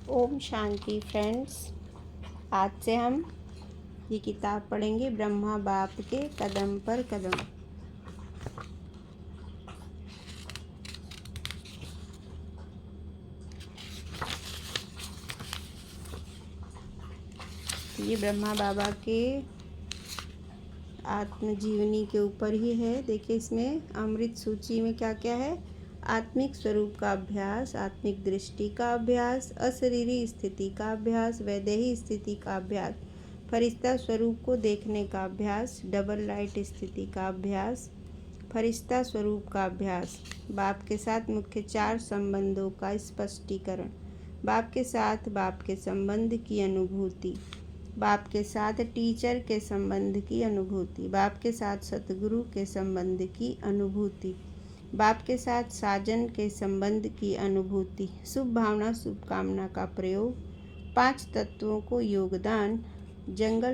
Om Shanti friends. आज से हम ये किताब पढ़ेंगे ब्रह्मा बाप के कदम पर कदम। ये ब्रह्मा बाबा के आत्मजीवनी के ऊपर ही है। देखिए इसमें अमृत सूची में क्या क्या है। आत्मिक स्वरूप का अभ्यास, आत्मिक दृष्टि का अभ्यास, अशरीरी स्थिति का अभ्यास, वैदेही स्थिति का अभ्यास, फरिश्ता स्वरूप को देखने का अभ्यास, डबल लाइट स्थिति का अभ्यास, फरिश्ता स्वरूप का अभ्यास, बाप के साथ मुख्य 4 संबंधों का स्पष्टीकरण, बाप के साथ बाप के संबंध की अनुभूति, बाप के साथ टीचर के संबंध की अनुभूति, बाप के साथ सतगुरु के संबंध की अनुभूति, बाप के साथ साजन के संबंध की अनुभूति, शुभ भावना शुभकामना का प्रयोग, 5 तत्वों को योगदान, जंगल